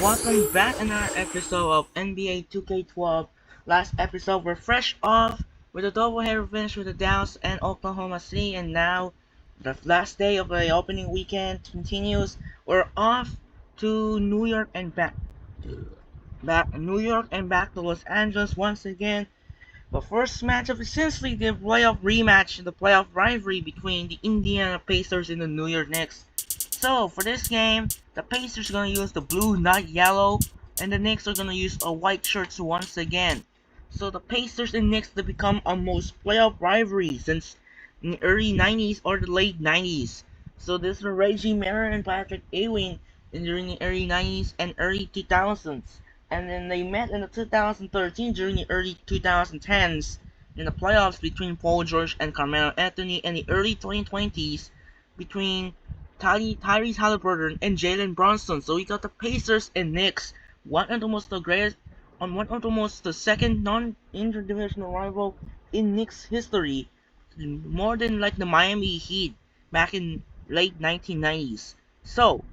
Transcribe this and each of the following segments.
Welcome back in our episode of NBA 2K12. Last episode we're fresh off with a doubleheader finish with the Dallas and Oklahoma City, and now the last day of the opening weekend continues. We're off to New York and back to Los Angeles once again. The first match of essentially the playoff rematch, the playoff rivalry between the Indiana Pacers and the New York Knicks. So for this game, the Pacers are going to use the blue, not yellow, and the Knicks are going to use a white shirts once again. So the Pacers and Knicks have become a most playoff rivalry since in the early 90s or the late 90s. So this is Reggie Miller and Patrick Ewing during the early 90s and early 2000s. And then they met in the 2013 during the early 2010s in the playoffs between Paul George and Carmelo Anthony, in the early 2020s between Tyrese Halliburton and Jalen Brunson. So we got the Pacers and Knicks, one of the second non-interdivisional rival in Knicks history, more than like the Miami Heat back in late 1990s. So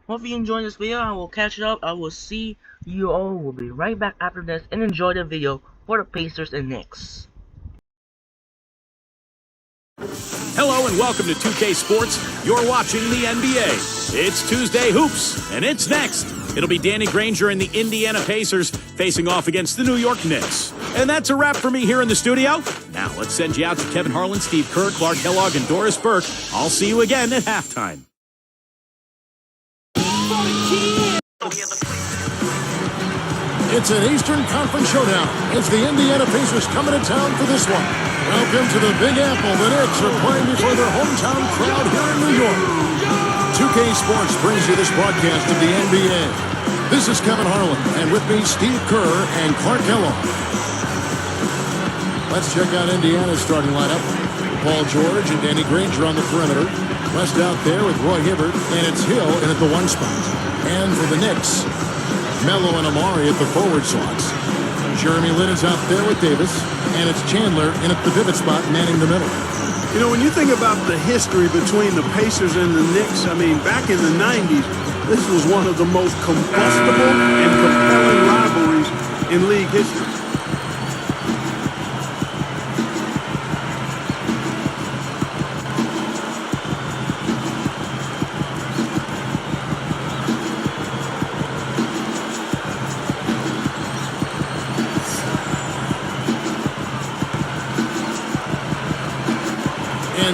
hope you enjoyed this video. I will catch it up. I will see you all. Will be right back after this, and enjoy the video for the Pacers and Knicks. Hello and welcome to 2K Sports. You're watching the NBA. It's Tuesday Hoops, and it's next. It'll be Danny Granger and the Indiana Pacers facing off against the New York Knicks. And that's a wrap for me here in the studio. Now let's send you out to Kevin Harlan, Steve Kerr, Clark Kellogg, and Doris Burke. I'll see you again at halftime. It's an Eastern Conference showdown as the Indiana Pacers coming to town for this one. Welcome to the Big Apple. The Knicks are playing before their hometown crowd here in New York. 2K Sports brings you this broadcast of the NBA. This is Kevin Harlan, and with me, Steve Kerr and Clark Kellogg. Let's check out Indiana's starting lineup. Paul George and Danny Granger on the perimeter. West out there with Roy Hibbert, and it's Hill in at the one spot. And for the Knicks, Melo and Amari at the forward slots. Jeremy Lin is out there with Davis, and it's Chandler in at the pivot spot manning the middle. You know, when you think about the history between the Pacers and the Knicks, I mean, back in the 90s, this was one of the most combustible and compelling rivalries in league history.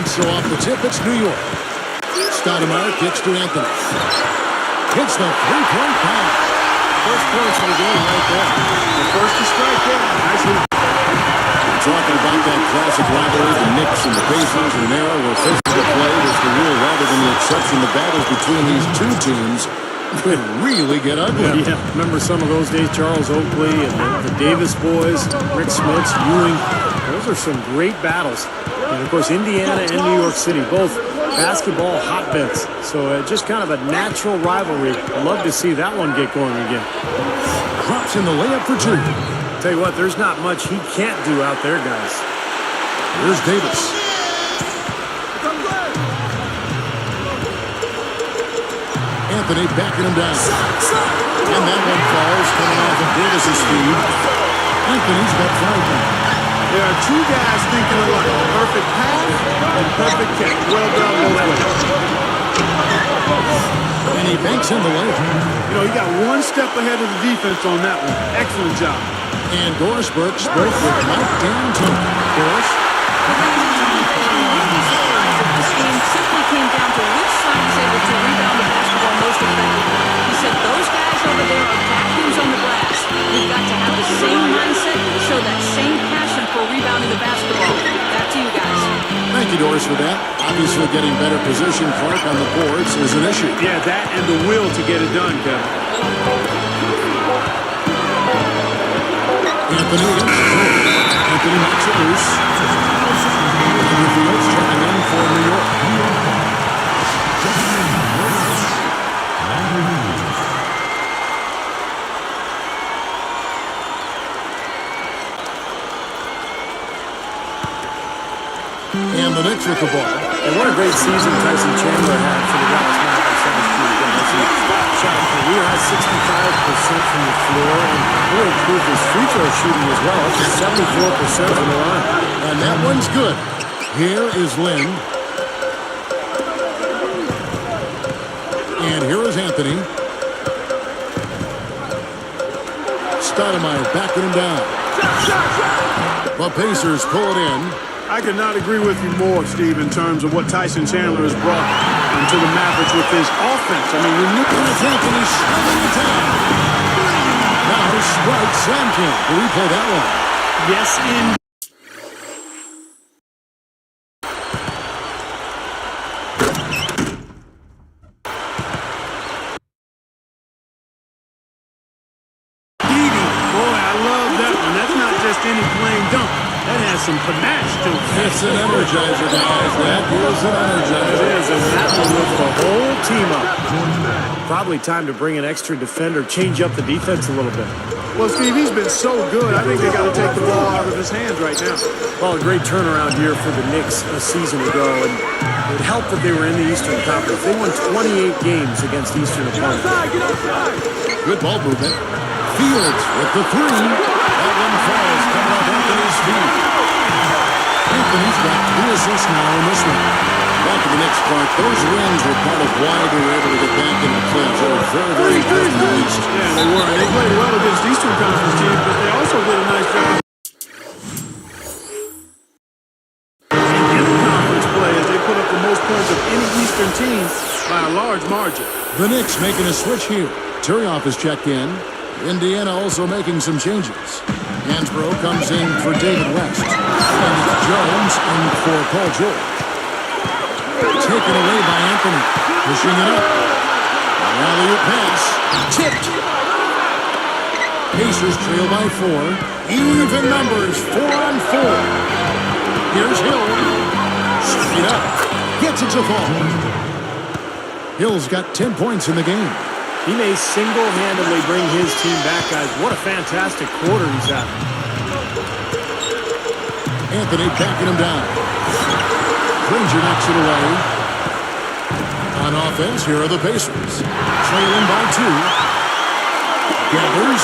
So off the tip, it's New York. Stoudemire kicks to Anthony. Hits the three-point pass. First points of the game right there. The first to strike there. Nicely. Talking about that classic rivalry, the Knicks and the Pacers, an era where physical play was the rule rather than the exception. The battles between these two teams could really get ugly. Yeah, remember some of those days, Charles Oakley and the Davis boys, Rick Smits, Ewing. Those are some great battles. And, of course, Indiana and New York City, both basketball hotbeds. So just kind of a natural rivalry. I'd love to see that one get going again. Drops in the layup for two. Tell you what, there's not much he can't do out there, guys. Here's Davis. Anthony backing him down. And that one falls coming off of Davis's speed. Anthony's got 5 points. There are two guys thinking alike. Perfect pass and perfect catch. Well done both ways. And he banks in the layup. You know, he got one step ahead of the defense on that one. Excellent job. And Doris Burke spoke with Mike D'Antoni. Doris? This game simply came down to which side is able to rebound the basketball most effectively. He said those guys over there are vacuums on the glass. We've got to have the same mindset, show that same passion for rebounding the basketball. Back to you guys. Thank you, Doris, for that. Obviously getting better position, Clark, on the boards is an issue. Yeah, that and the will to get it done, Kevin. Anthony against Cole. Anthony knocks it loose. And the Fields checking in for New York. And the Knicks with the ball. And what a great season Tyson Chandler had for the Dallas Mavericks last year. Shot He has 65% from the floor, and he improved his free throw shooting as well, up to 74% from the line. And that one's good. Here is Lynn. And here is Anthony. Stoudemire backing him down. The Pacers pull it in. I could not agree with you more, Steve, in terms of what Tyson Chandler has brought into the Mavericks with his offense. I mean, you knew It's Anthony slugging it down. Now strike slam camp. Will we play that one? yes, in boy, I love that one. That's not just any plain dunk. That has some panache to it. It's an energizer, guys. That is an energizer. It is, and that will lift the whole team up. Probably time to bring an extra defender, change up the defense a little bit. Well, Steve, he's been so good. I think they got to take the ball out of his hands right now. Well, a great turnaround year for the Knicks a season ago, and it helped that they were in the Eastern Conference. They won 28 games against Eastern opponents. Good ball movement. Fields with the three. That one falls coming off Anthony's feet. Anthony's got 2 assists now in this one. Back to the next part. Those wins were part of why they were able to get back in the playoffs. They were very, very good in the East. Yeah, they were. They played well against Eastern Conference teams, but they also did a nice job in conference play as they put up the most points of any Eastern team by a large margin. The Knicks making a switch here. Turioff is checked in. Indiana also making some changes. Hansbrough comes in for David West. And it's Jones in for Paul George. Taken away by Anthony. Pushing it up. Alley-oop pass. Tipped. Pacers trail by 4. Even numbers, 4-on-4. Here's Hill. Straight up. Gets it to fall. Hill's got 10 points in the game. He may single-handedly bring his team back, guys. What a fantastic quarter he's having. Anthony backing him down. Granger knocks it away. On offense, here are the Pacers. Trailing by 2. Gathers.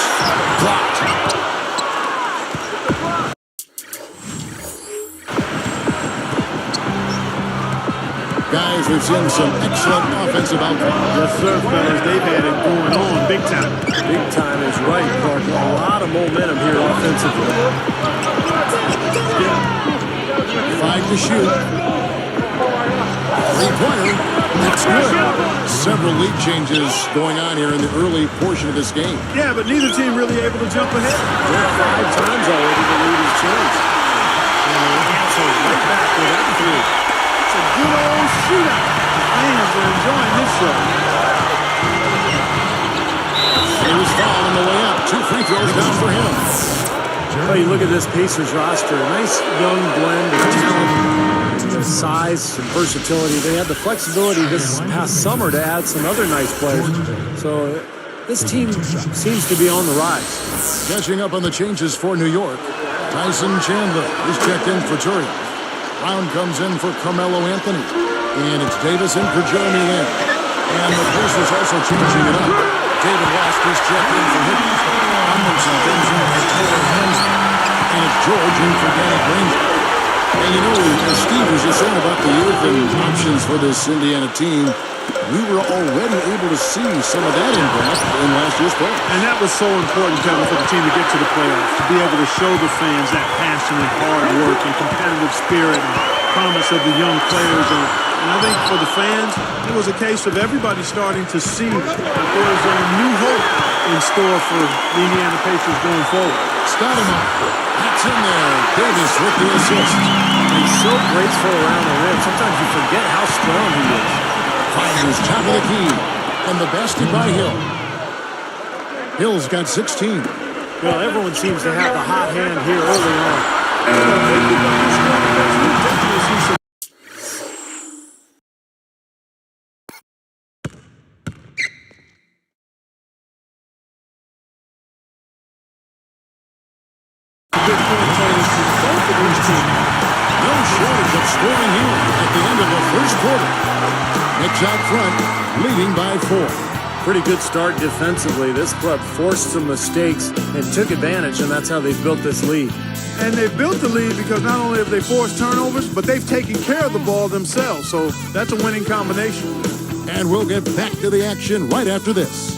Blocked. Guys, we've seen some excellent offensive output. Yes, sir, fellas. They've had it going on big time. Big time is right, Parker. A lot of momentum here offensively. 5 to shoot. 3-pointer. That's good. Several lead changes going on here in the early portion of this game. Yeah, but neither team really able to jump ahead. 5 times already the lead has changed. And they answer right back with that 3. It's a good old shootout. The fans are enjoying this show. He was fouled on the way up. 2 free throws down for him. Oh, you look at this Pacers roster. A nice young blend of talent, size, some versatility. They had the flexibility this past summer to add some other nice players. So this team seems to be on the rise. Catching up on the changes for New York. Tyson Chandler is checked in for Turian. Brown comes in for Carmelo Anthony. And it's Davis in for Jeremy Lin. And the Pacers also changing it up. David West is checked in for Higgins. Amundsen comes in for Taylor Hansel. And it's George in for Danny Granger. And you know, as Steve was just saying about the youth and options for this Indiana team, we were already able to see some of that impact in last year's play. And that was so important, Kevin, for the team to get to the playoffs, to be able to show the fans that passion and hard work and competitive spirit and promise of the young players. And I think for the fans, it was a case of everybody starting to see that there is a new hope in store for the Indiana Pacers going forward. Stoudemire, that's in there. Davis with the assist. He's so graceful around the rim. Sometimes you forget how strong he is. Fires top of the key. And the basket by Hill. Hill's got 16. Well, everyone seems to have the hot hand here early on. No shortage of scoring here at the end of the first quarter. Knicks out front, leading by 4. Pretty good start defensively. This club forced some mistakes and took advantage, and that's how they built this lead. And they've built the lead because not only have they forced turnovers, but they've taken care of the ball themselves. So that's a winning combination. And we'll get back to the action right after this.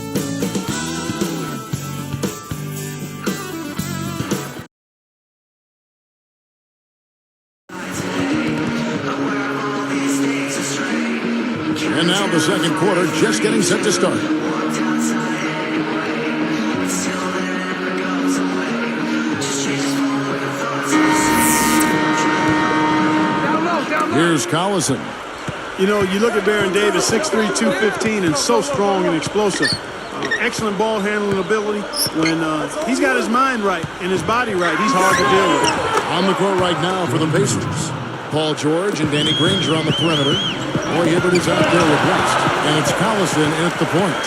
And now the second quarter just getting set to start. Here's Collison. You know, you look at Baron Davis, 6'3", 215, and so strong and explosive. Excellent ball handling ability. When he's got his mind right and his body right, he's hard to deal with. On the court right now for the Pacers. Paul George and Danny Granger on the perimeter. Roy Hibbert is out there with West. And it's Collison in at the point.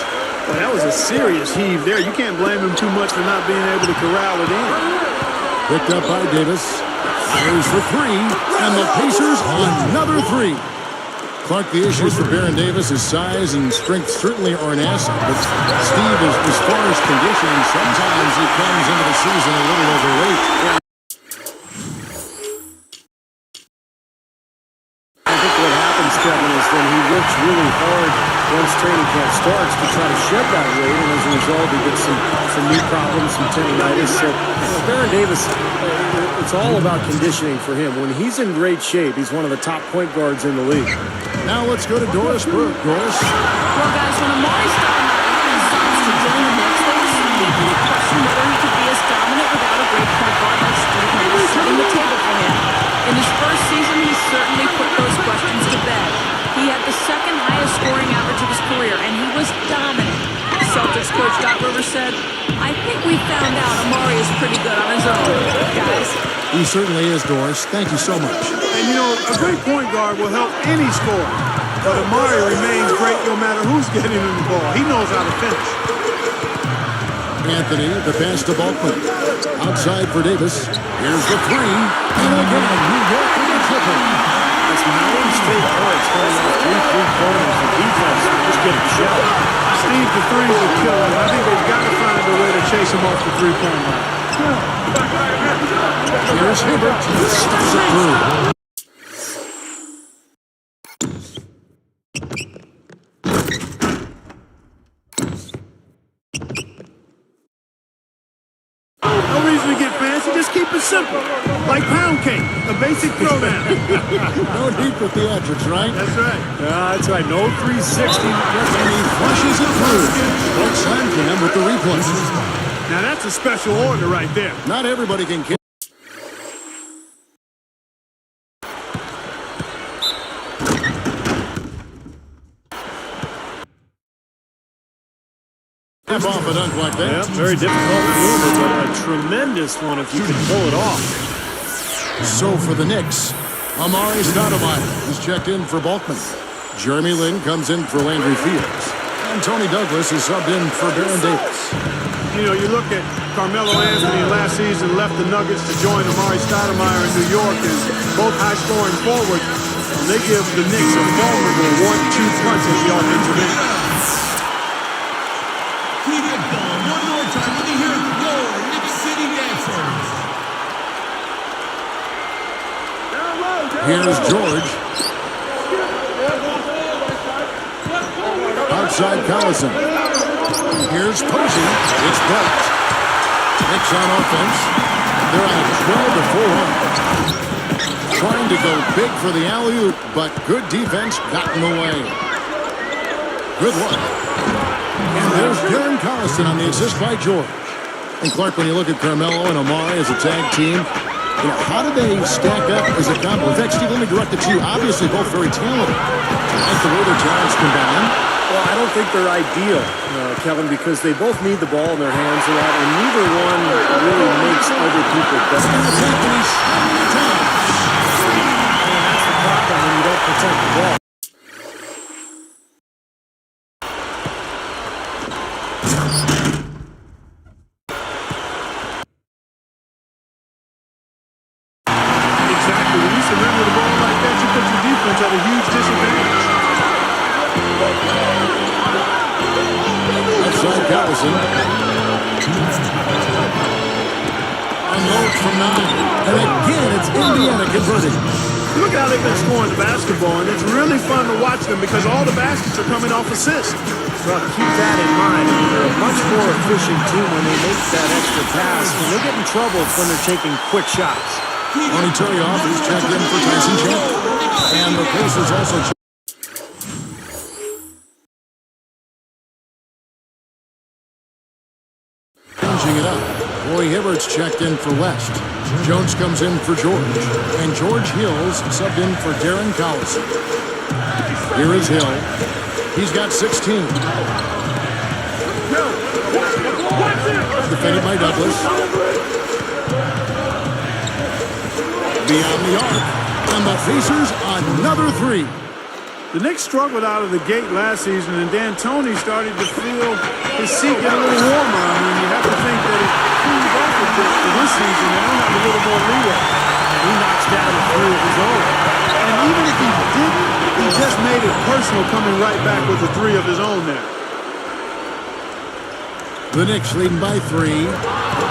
Well, that was a serious heave there. You can't blame him too much for not being able to corral it in. Picked up by Davis. Fires for three. And the Pacers another three. Clark, the issues for Baron Davis, his size and strength certainly are an asset. But Steve, as far as conditioning, sometimes he comes into the season a little overweight. I think what happens, Kevin, is when he works really hard once training camp starts to try to shed that weight, and as a result, he gets some knee problems, some tendonitis. So Baron Davis, it's all about conditioning for him. When he's in great shape, he's one of the top point guards in the league. Now let's go to Doris Burke. Doris? Well, guys, when Amari Stoudemire decides to join the Knicks, there was some people who questioned whether he could be as dominant without a great point guard like Steve Nash setting the table for him. In his first season, he certainly put those questions to bed. He had the second highest scoring average of his career, and he was dominant. Celtics coach Doc Rivers said, "I think we found out Amari is pretty good on his own, guys." He certainly is, Doris. Thank you so much. And, you know, a great point guard will help any scorer. But Amari remains great no matter who's getting him the ball. He knows how to finish. Anthony, the pass to Balkman. Outside for Davis. Here's the three. And again, New York with a triple. It's 9 straight points going off 3-3-pointers. The defense just getting shelled. Steve, the threes are killing. I think they've got to find a way to chase him off the three-point line. Here's Hibbert. Stuffs it through. No reason to get fancy. Just keep it simple. Like pound cake, a basic throwdown. No need for theatrics, right? That's right. That's right. No 360. And he flushes it through. Clark slam jam with the replay. Now that's a special order right there. Not everybody can kick. Off a dunk like that. Yep, very difficult maneuver, but a tremendous one if you can pull it off. So for the Knicks, Amari Stoudemire is checked in for Balkman. Jeremy Lin comes in for Landry Fields. And Tony Douglas is subbed in for Baron Davis. You know, you look at Carmelo Anthony last season left the Nuggets to join Amari Stoudemire in New York, and both high-scoring forwards. They give the Knicks a vulnerable 1-2 punch at the offensive end. Here's George. Outside Collison. Here's Posey. It's blocked. Knicks on offense. They're at 12 to 4. Trying to go big for the alley-oop, but good defense got in the way. Good luck. And there's Darren Collison on the assist by George. And Clark, when you look at Carmelo and Amari as a tag team, you know, how do they stack up as a combo? In fact, Steve, let me direct it to you. Obviously, both very talented. I like the way their talents combine. Well, I don't think they're ideal, Kevin, because they both need the ball in their hands a lot, and neither one really makes other people better. And that's the problem when you don't protect the ball. Exactly. When you surrender the ball like that, you put your defense at a huge disadvantage. Collison. Unloads from 9. And again, it's Indiana converting. Look how they've been scoring the basketball, and it's really fun to watch them because all the baskets are coming off assists. Well, keep that in mind. They're a much more efficient team when they make that extra pass. When they get in trouble, it's when they're taking quick shots. Tony Turioff is checked in for Tyson Chandler. And the Pacers also changing it up. Roy Hibbert's checked in for West. Jones comes in for George. And George Hill's subbed in for Darren Collison. Here is Hill. He's got 16. Defended by Douglas. Beyond the arc. And the Pacers another 3. The Knicks struggled out of the gate last season, and D'Antoni started to feel his seat get a little warmer. I mean, you have to think that it cooled off a bit for this season. They don't have a little more leeway. He knocks down a few of his own. And even if he didn't, he just made it personal, coming right back with a 3 of his own there. The Knicks leading by 3.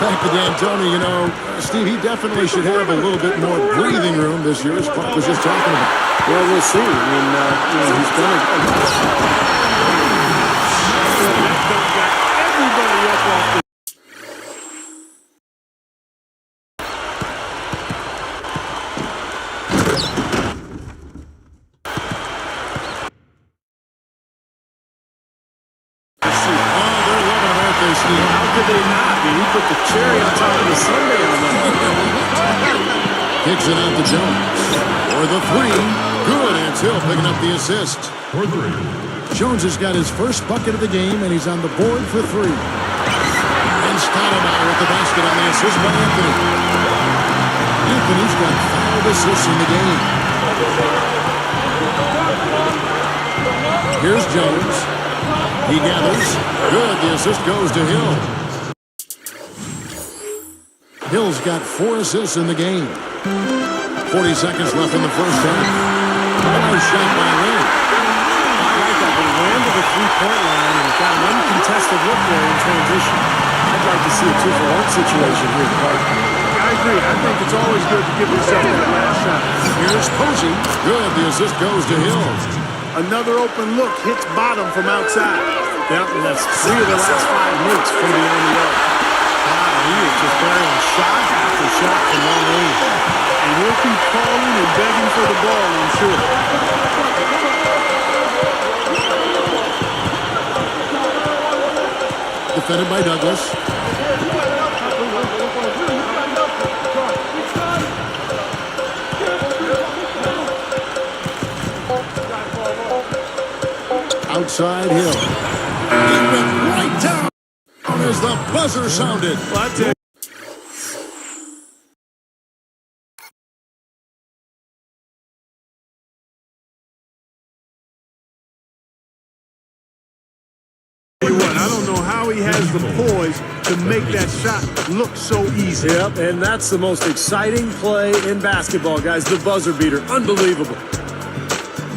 Back to D'Antoni, you know, Steve, he definitely should have a little bit more breathing room this year, as Clark was just talking about. Well, we'll see. I mean, he's done a Everybody up off the How could they not? I mean, he put the cherry on top of the sundae on that. Kicks it out to Jones. For the 3. Good, and it's Hill picking up the assist. For 3. Jones has got his first bucket of the game, and he's on the board for 3. And Stoudemire with the basket on the assist by Anthony. Anthony's got 5 assists in the game. Here's Jones. He gathers. Good, the assist goes to Hill. Hill's got 4 assists in the game. 40 seconds left in the first half. Nice shot by Lynn. I like that, but he ran to the three-point line and got an uncontested look there in transition. I'd like to see a 2-for-1 situation here, Clark. I agree. I think it's always good to give yourself that last shot. Here's Posey. Good, the assist goes to Hill. Another open look hits bottom from outside. Yep, and that's 3 of the last 5 minutes from beyond the arc. Wow, he is just burying shot after shot from long range. And he'll keep calling and begging for the ball, I'm sure. Defended by Douglas. Outside Hill. He went right down as the buzzer sounded. I don't know how he has the poise to make that shot look so easy. Yep, and that's the most exciting play in basketball, guys. The buzzer beater. Unbelievable.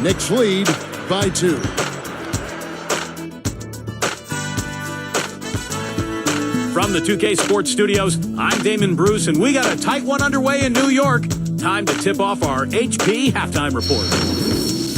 Knicks lead by 2. From the 2K Sports Studios, I'm Damon Bruce, and we got a tight one underway in New York. Time to tip off our HP halftime report.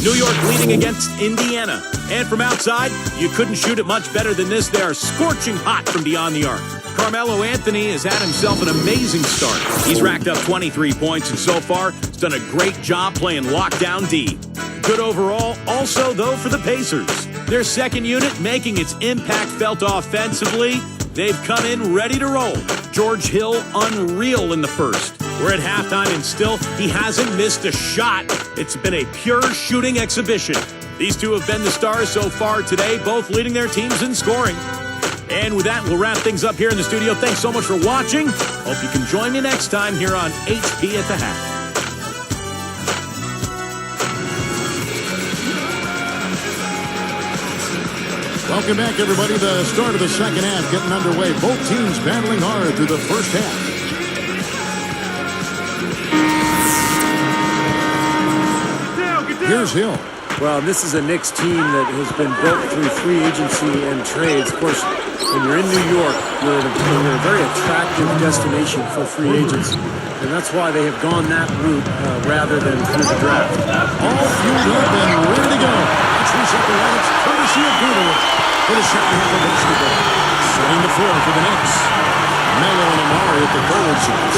New York leading against Indiana. And from outside, you couldn't shoot it much better than this. They are scorching hot from beyond the arc. Carmelo Anthony has had himself an amazing start. He's racked up 23 points, and so far, has done a great job playing lockdown D. Good overall, also, though, for the Pacers. Their second unit making its impact felt offensively. They've come in ready to roll. George Hill, unreal in the first. We're at halftime, and still, he hasn't missed a shot. It's been a pure shooting exhibition. These two have been the stars so far today, both leading their teams in scoring. And with that, we'll wrap things up here in the studio. Thanks so much for watching. Hope you can join me next time here on HP at the Half. Welcome back, everybody. The start of the second half getting underway. Both teams battling hard through the first half. Here's Hill. Well, this is a Knicks team that has been built through free agency and trades. Of course, when you're in New York, you're a very attractive destination for free agents. And that's why they have gone that route rather than through the draft. All fueled up and ready to go. That's reset the Rockets, courtesy of Gatorade. For the second half of basketball. Setting the floor for the Knicks. Melo and Amari at the forward side.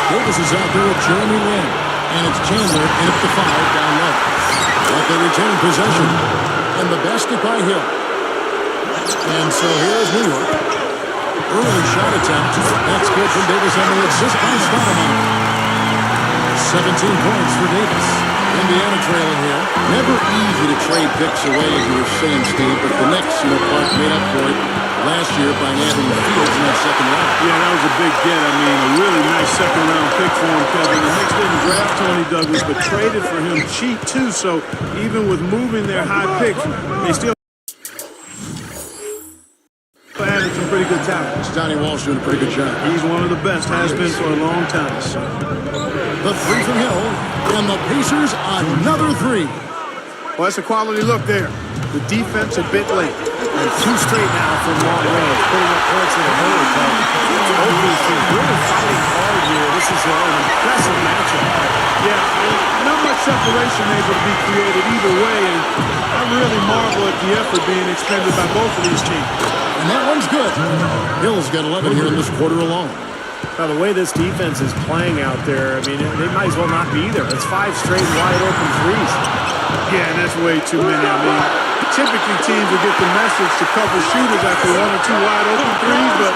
Davis is out there with Jeremy Lin. And it's Chandler in at the 5 down low. But they retain possession. And the basket by Hill. And so here's New York. Early shot attempt. That's good from Davis on the assist by Stoudemire. 17 points for Davis. Indiana trailing here. Never easy to trade picks away, as you were saying, Steve, but the Knicks, Clark made up for it last year by adding Fields in that second round. Yeah, that was a big get. I mean, a really nice second-round pick for him, Kevin. The Knicks didn't draft Tony Douglas, but traded for him cheap, too. So even with moving their high picks, they still added some pretty good talent. Johnny Walsh doing a pretty good job. He's one of the best, has been for a long time. The three from Hill, and the Pacers another three. Well, that's a quality look there. The defense a bit late. And 2 straight now from long range, putting up points in the hurry. Oakley's team really fighting hard here. This is an impressive matchup. Yeah, not much separation able to be created either way, and I really marvel at the effort being expended by both of these teams. And that one's good. Hill's got 11 here in this quarter alone. Now, the way this defense is playing out there, I mean, they might as well not be there. It's 5 straight wide open threes. Yeah, and that's way too many. I mean, typically teams will get the message to cover shooters after 1 or 2 wide open threes, but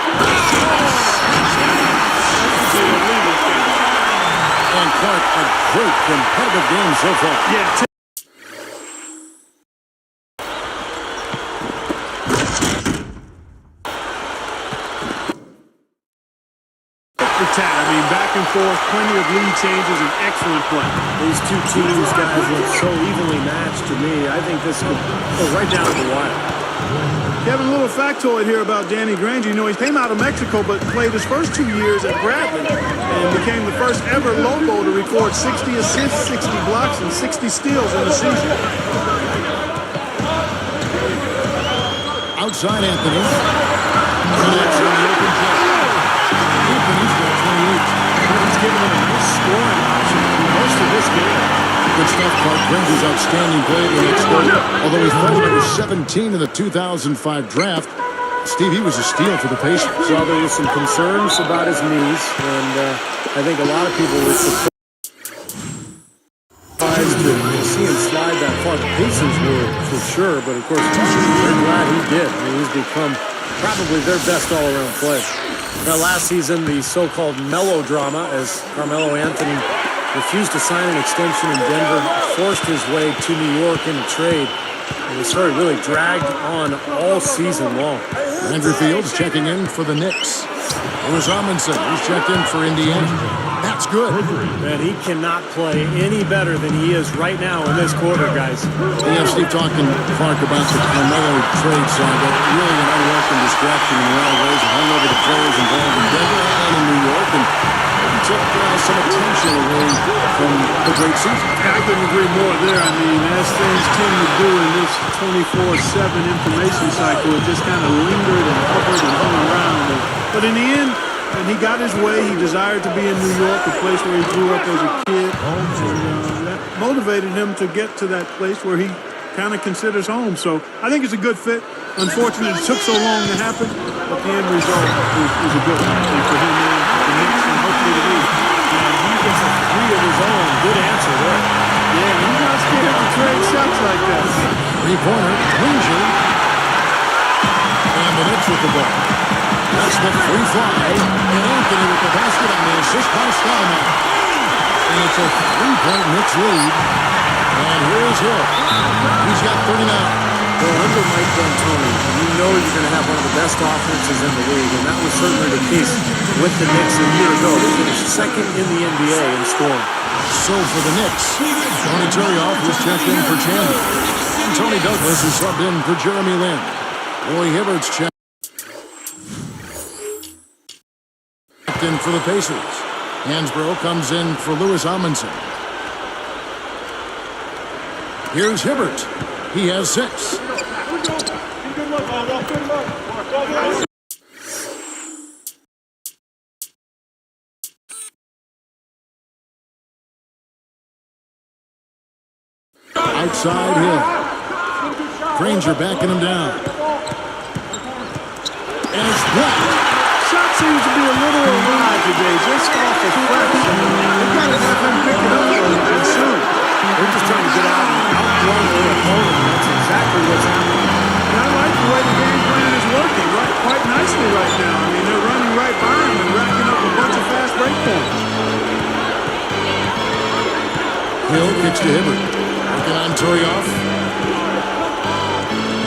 and Clark, a great competitive game so far. yeah. I mean, back and forth, plenty of lead changes, and excellent play. These two teams, guys, look so evenly matched to me. I think this could go right down to the wire. Kevin, a little factoid here about Danny Granger. You know, he came out of Mexico but played his first 2 years at Bradley and became the first ever Lobo to record 60 assists, 60 blocks, and 60 steals in the season. Outside Anthony. And that's in the open play. Anthony's got 28. He's given them a nice scoring option for most of this game. Good stuff, Clark. Granger's outstanding play in the next quarter. Although he fell number 17 in the 2005 draft, Steve, he was a steal for the Pacers. So there was some concerns about his knees, and I think a lot of people were surprised to see him slide that far. The Pacers were for sure, but of course, they're glad he did. I mean, he's become probably their best all-around player. Now, last season, the so-called melodrama, as Carmelo Anthony refused to sign an extension in Denver, forced his way to New York in a trade, and the story really dragged on all season long. Andrew Fields checking in for the Knicks. Lewis Amundsen, he's checked in for Indiana. That's good. And he cannot play any better than he is right now in this quarter, guys. Yeah, Steve talking, Clark, about the Carmelo trade saga. Really an unwelcome distraction in a lot of ways. It hung over the players involved in Denver and in New York, and took some attention away from the great season. I couldn't agree more there. I mean, as things tend to do in this 24/7 information cycle, it just kind of lingered and hovered and hung around. But in the end, when he got his way, he desired to be in New York, a place where he grew up as a kid. And that motivated him to get to that place where he kind of considers home. So I think it's a good fit. Unfortunately, it took so long to happen, but the end result is a good one. And for him and the Knicks, and hopefully the league. And he gets a 3 of his own. Good answer there. Yeah, he's not scared to trade shots like that. Three-pointer, Granger. And the Knicks with the ball. That's the free fly. And Anthony with the basket on the assist by Stoudemire. And it's a 3-point Knicks lead. And here's Hill. He's got 39. Well, under Mike D'Antoni, you know you're going to have one of the best offenses in the league, and that was certainly the case with the Knicks a year ago. They finished second in the NBA in scoring. So for the Knicks, Tony Turioff was checked in for Chandler. And Tony Douglas is subbed in for Jeremy Lin. Roy Hibbert's checked in for the Pacers. Hansbrough comes in for Lewis Amundsen. Here's Hibbert. He has 6. Outside Hill. Granger backing him down. And it's blocked. Shot seems to be a little awry today, just off a fraction. They've got to have him pick it up and soon. They're just trying to get out and outrun their opponent. That's exactly what's happening. And I like the way the game plan is working quite nicely right now. I mean, they're running right by him and racking up a bunch of fast break points. Hill kicks to Hibbert. Working on Torioff.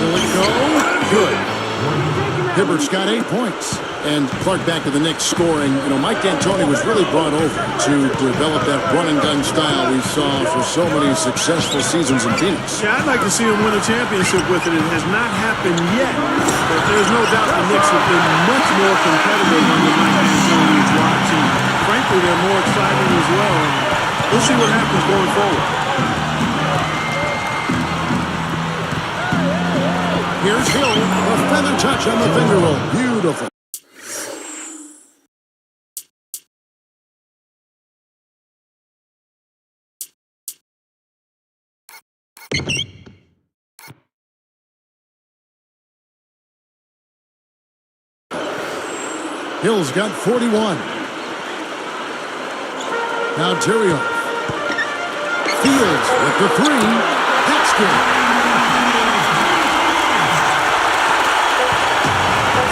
Will it go? Good. Hibbert's got 8 points. And Clark back to the Knicks scoring. You know, Mike D'Antoni was really brought over to develop that run-and-gun style we saw for so many successful seasons in Phoenix. Yeah, I'd like to see him win a championship with it. It has not happened yet. But there's no doubt the Knicks have been much more competitive under Mike D'Antoni's watch. And frankly, they're more exciting as well. And we'll see what happens going forward. Here's Hill. A feather touch on the finger roll. Beautiful. Hill's got 41. Now Torioff. Fields with the 3. That's good.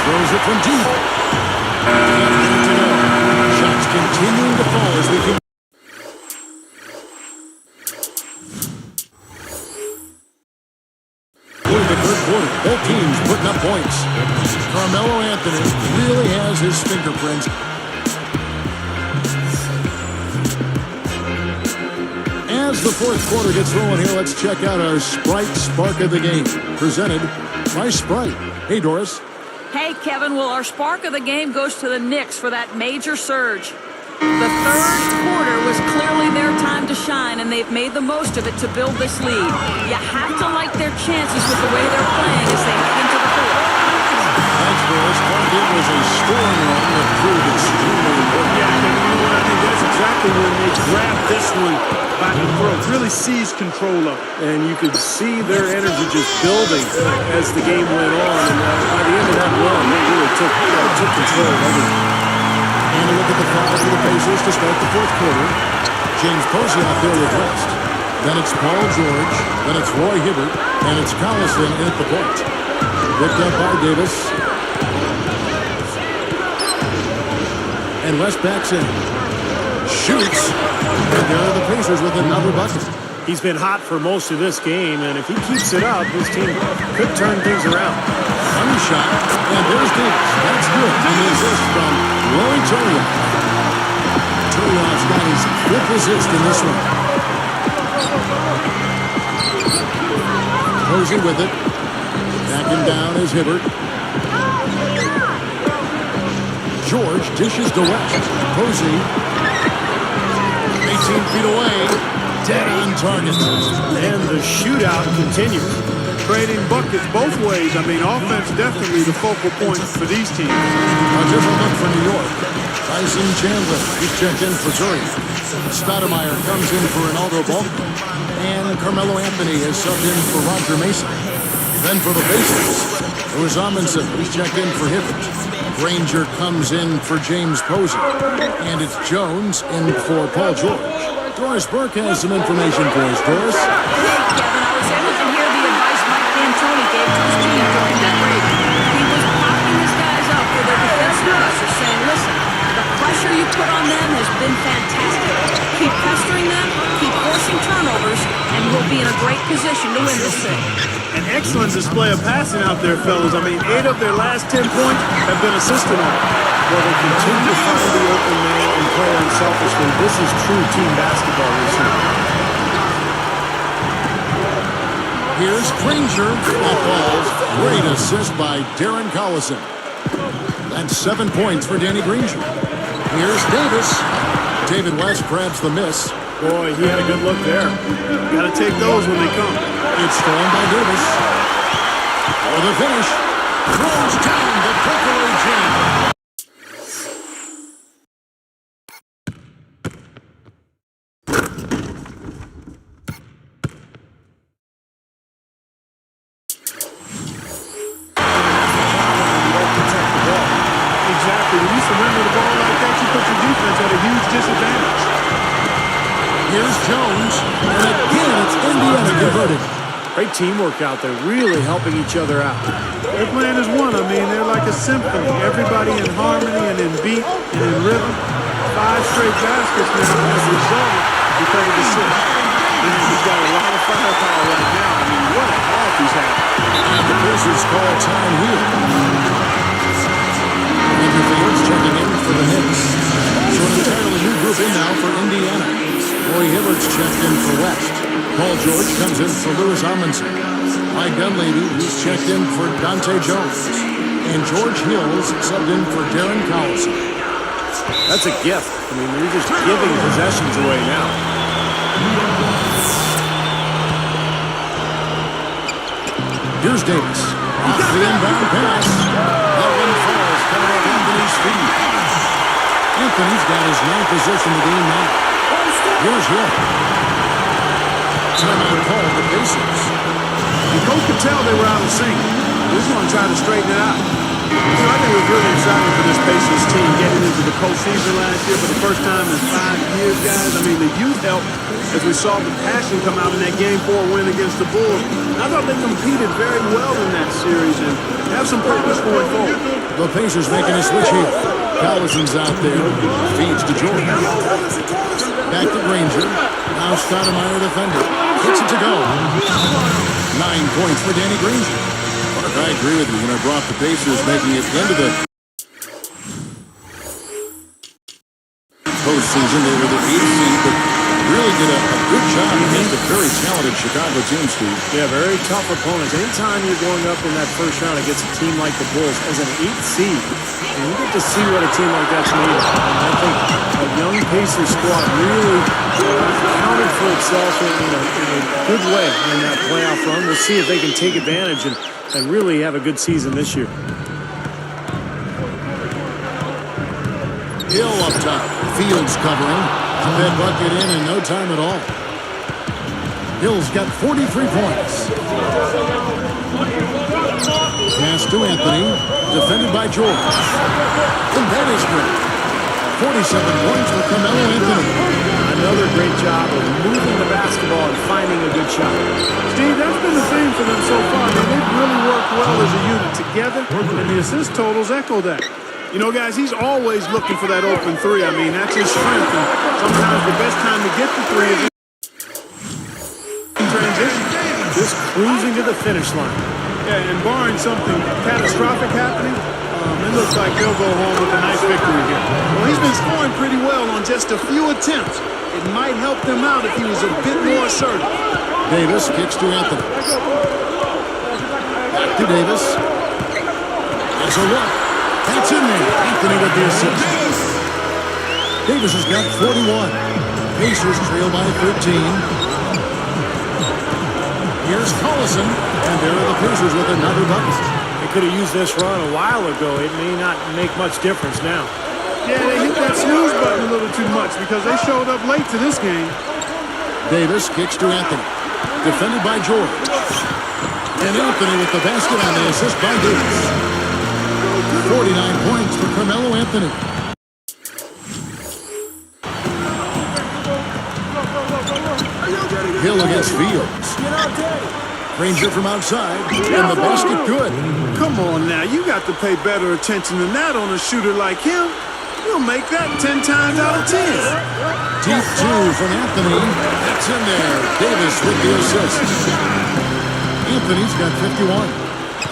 Throws it from deep. Shots continuing to fall as we keep. The third quarter, both teams putting up points. Carmelo Anthony really has his fingerprints. As the fourth quarter gets rolling here, let's check out our Sprite Spark of the Game, presented by Sprite. Hey, Doris. Hey, Kevin. Well, our spark of the game goes to the Knicks for that major surge. The third quarter was clearly their time to shine, and they've made the most of it to build this lead. You have to like their chances with the way they're playing as they head into the fourth. Thanks, Doris. It was a scoring run that proved extremely important. Yeah, and you know what? I think that's exactly when they grab this one by the throat. Really seized control of it. And you could see their energy just building as the game went on. And by the end of that run, they really took control of everything. And a look at the foul for the Pacers to start the fourth quarter. James Posey out there with rest. Then it's Paul George. Then it's Roy Hibbert. And it's Collison in at the point. Picked up by Davis. And West backs in. Shoots. And there are the Pacers with another bucket. He's been hot for most of this game, and if he keeps it up, his team could turn things around. One shot, and there's Davis. That's good. And the assist from Roy Torioff. Torioff's got his 5th assist in this one. Posey with it. Backing down is Hibbert. George dishes to West. Posey, 18 feet away. Dead on target. And the shootout continues. Trading buckets both ways. I mean, offense definitely the focal point for these teams. A different look for New York. Tyson Chandler, he's checked in for Curry. Stoudemire comes in for Ronaldo Ball. And Carmelo Anthony is subbed in for Roger Mason. Then for the Pacers, Louis Amundsen, he's checked in for Hibbert. Granger comes in for James Posey. And it's Jones in for Paul George. Doris Burke has some information for us. Doris? Kevin, I was able to hear the advice Mike D'Antoni gave to his team during that break. He was popping his guys up with their defensive pressure, saying, listen, the pressure you put on them has been fantastic. Keep pestering them, keep forcing turnovers, and we'll be in a great position to win this thing. An excellent display of passing out there, fellas. I mean, 8 of their last 10 points have been assisted on. Well, they continue to find the open man and play unselfishly. This is true team basketball this year. Here's Granger. Off balls. Great assist by Darren Collison. That's 7 points for Danny Granger. Here's Davis. David West grabs the miss. Boy, he had a good look there. Got to take those when they come. It's stolen by Davis. For the finish. Throws down the breakaway jam. Exactly. When you surrender the ball like that, you put your defense at a huge disadvantage. Here's Jones. And again, it's Indiana converted. Great teamwork out there, really helping each other out. Their plan is one. I mean, they're like a symphony. Everybody in harmony and in beat and in rhythm. 5 straight baskets now as a result because of the switch. He's got a lot of firepower right now. I mean, what a half he's had. And the Pacers call time here. Andrew Fields checking in for the Knicks. So an entirely new group in now for Indiana. Roy Hibbert's checked in for West. Paul George comes in for Louis Amundsen. Mike Dunleavy, who's checked in for Dante Jones. And George Hills subbed in for Darren Collison. That's a gift. I mean, you're just giving possessions away now. Here's Davis. Off the inbound pass. That one falls coming off Anthony's feet. Anthony's got his 9th possession of the game now. Here's Hill. Timeout called the Pacers. The coach could tell they were out of sync. He's going to try to straighten it out. You know, I think it was really exciting for this Pacers team getting into the postseason last year for the first time in 5 years, guys. I mean, the youth helped as we saw the passion come out in that Game 4 win against the Bulls. And I thought they competed very well in that series and have some promise going forward. The Pacers making a switch here. Collison's out there. Feeds to Jordan. Back to Granger. Now Stoudemire defending. Hits it to go. 9 points for Danny Granger. Mark, I agree with you when I brought the Pacers making it into the postseason. They were the 8th seed, but really did a good job against a very talented Chicago team, Steve. Yeah, very tough opponents. Anytime you're going up in that first round against a team like the Bulls as an 8th seed, and you get to see what a team like that's made of. And I think a young Pacers squad really accounted for itself in a good way in that playoff run. We'll see if they can take advantage and really have a good season this year. Hill up top. Fields covering. Put that bucket in no time at all. Hill's got 43 points. Pass to Anthony. Defended by George. And that is great. 47 points for Carmelo Anthony. Another great job of moving the basketball and finding a good shot. Steve, that's been the theme for them so far. I mean, they've really worked well as a unit together, and the assist totals echo that. You know, guys, he's always looking for that open 3. I mean, that's his strength, and sometimes the best time to get the 3 is in transition. Just cruising to the finish line. Yeah, and barring something catastrophic happening, it looks like they'll go home with a nice victory here. Well, he's been scoring pretty well on just a few attempts. It might help them out if he was a bit more assertive. Davis kicks to Anthony. Back to Davis. There's a look. That's in there. Anthony with the assist. Davis has got 41. Pacers trail by 13. Here's Collison. And there are the Pacers with another bucket. They could have used this run a while ago. It may not make much difference now. Yeah, they hit that snooze button a little too much because they showed up late to this game. Davis kicks to Anthony. Defended by George. And Anthony with the basket on the assist by Davis. 49 points for Carmelo Anthony. Hill against Fields. Granger from outside, and the basket good. Come on now, you got to pay better attention than that on a shooter like him. You'll make that 10 times out of 10. Deep 2 from Anthony. That's in there. Davis with the assist. Anthony's got 51.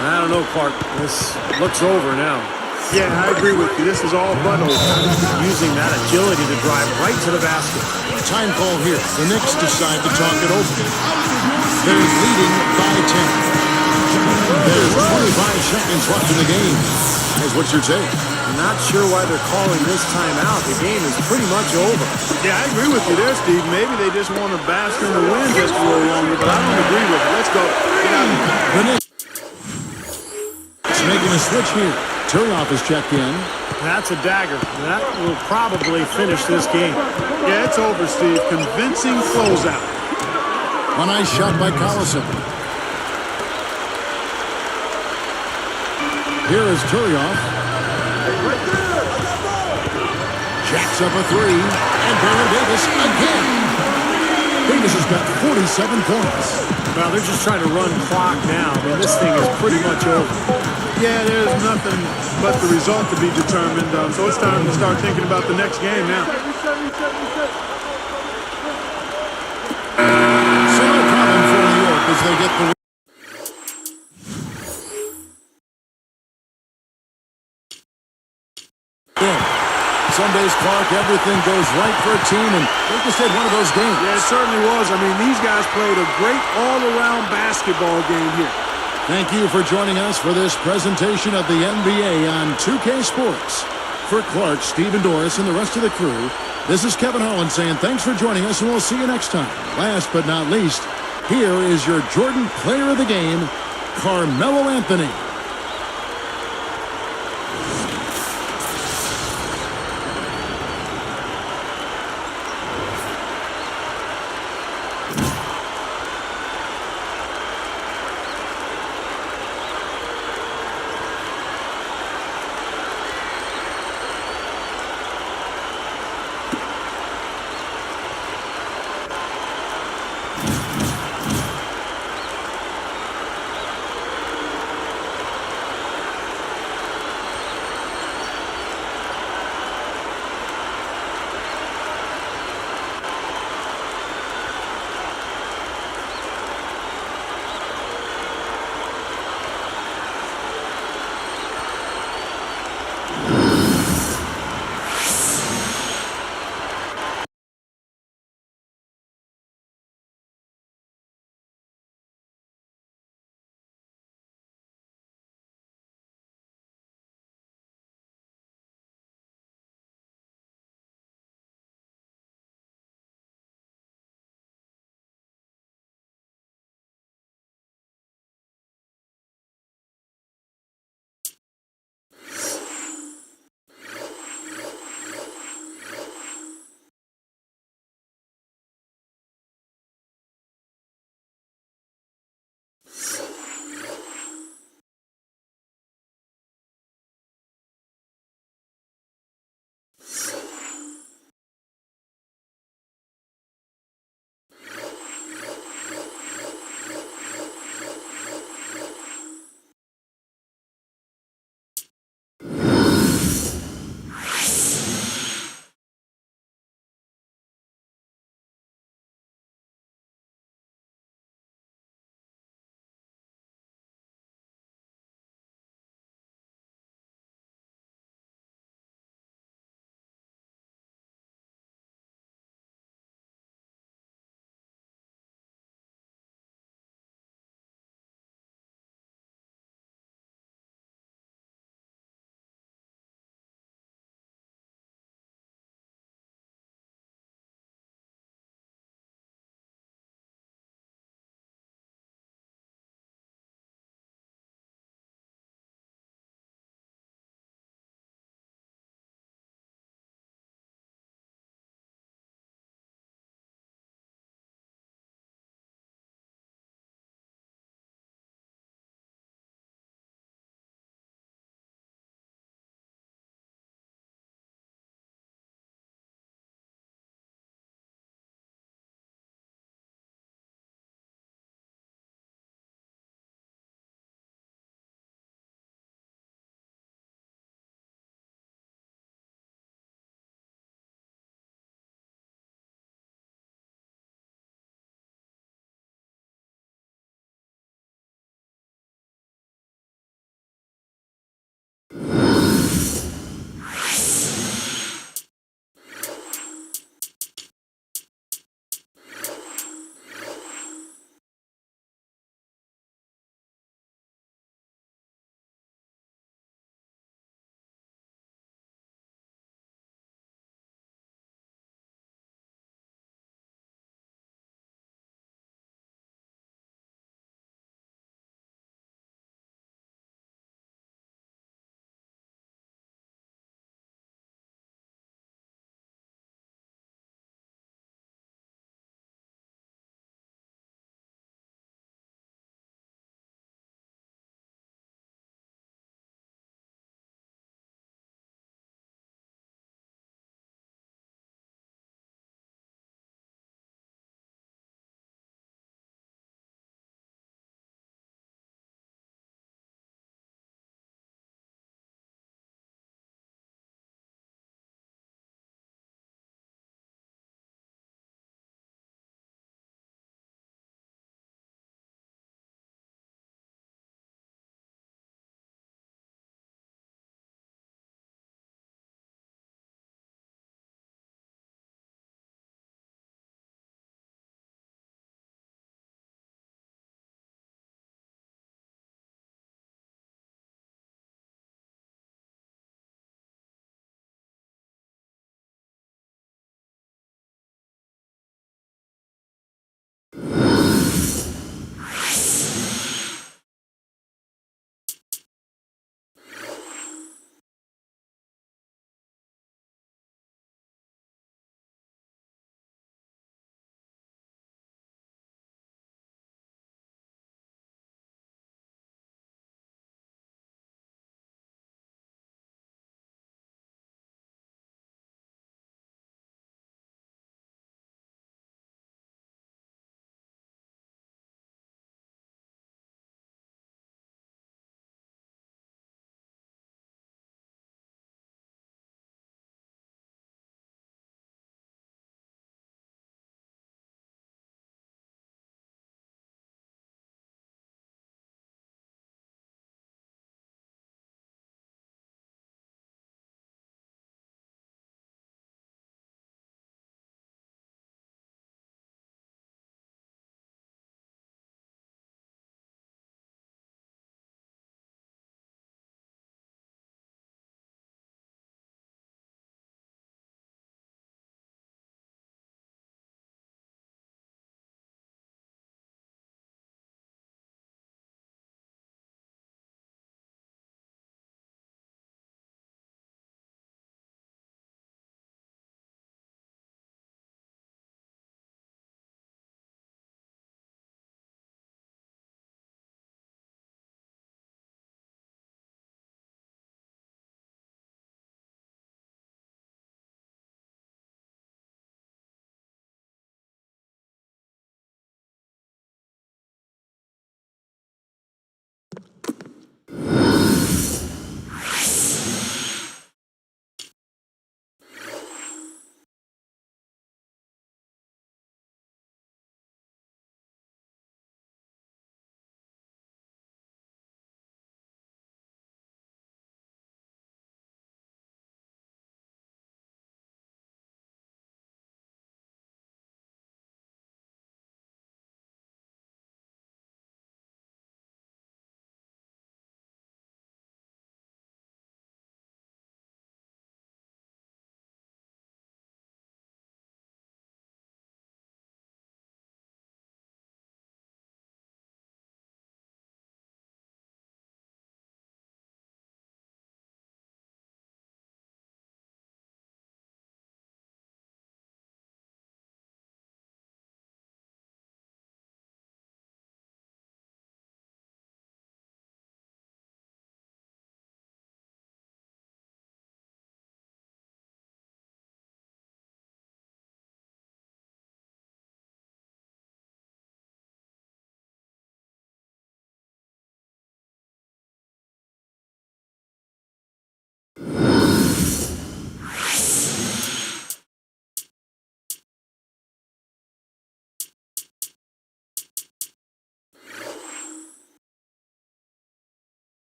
I don't know, Clark. This looks over now. Yeah, I agree with you. This is all but over. Using that agility to drive right to the basket. Time call here. The Knicks decide to talk it over. They're leading by 10. There's 25 seconds left in the game. Guys, what's your take? I'm not sure why they're calling this timeout. The game is pretty much over. Yeah, I agree with you there, Steve. Maybe they just want to bask in the wind just a little longer, but I don't agree with it. Let's go. Get out of here. The Knicks making a switch here. Turioff is checked in. That's a dagger. That will probably finish this game. Yeah, it's over, Steve. Convincing closeout. A nice shot by Collison. Here is Turioff. Jacks up a three. And Baron Davis again. Davis has got 47 points. Well, they're just trying to run clock now. I mean, this thing is pretty much over. Yeah, there's nothing but the result to be determined. So it's time to start thinking about the next game now. So no problem for New York as they get the win. Some days, Clark, everything goes right for a team, and they just had one of those games. Yeah, it certainly was. I mean, these guys played a great all-around basketball game here. Thank you for joining us for this presentation of the NBA on 2K Sports. For Clark, Stephen Doris, and the rest of the crew, this is Kevin Holland saying thanks for joining us, and we'll see you next time. Last but not least, here is your Jordan Player of the Game, Carmelo Anthony.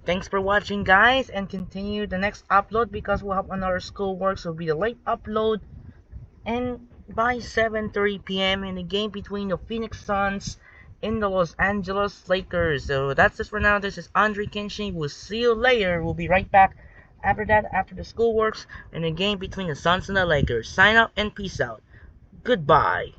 Thanks for watching, guys, and continue the next upload because we'll have another schoolwork, so it'll be the late upload. And by 7:30 p.m. in the game between the Phoenix Suns and the Los Angeles Lakers. So that's it for now. This is Andre Kinshin. We'll see you later. We'll be right back after that, after the schoolworks, in the game between the Suns and the Lakers. Sign out and peace out. Goodbye.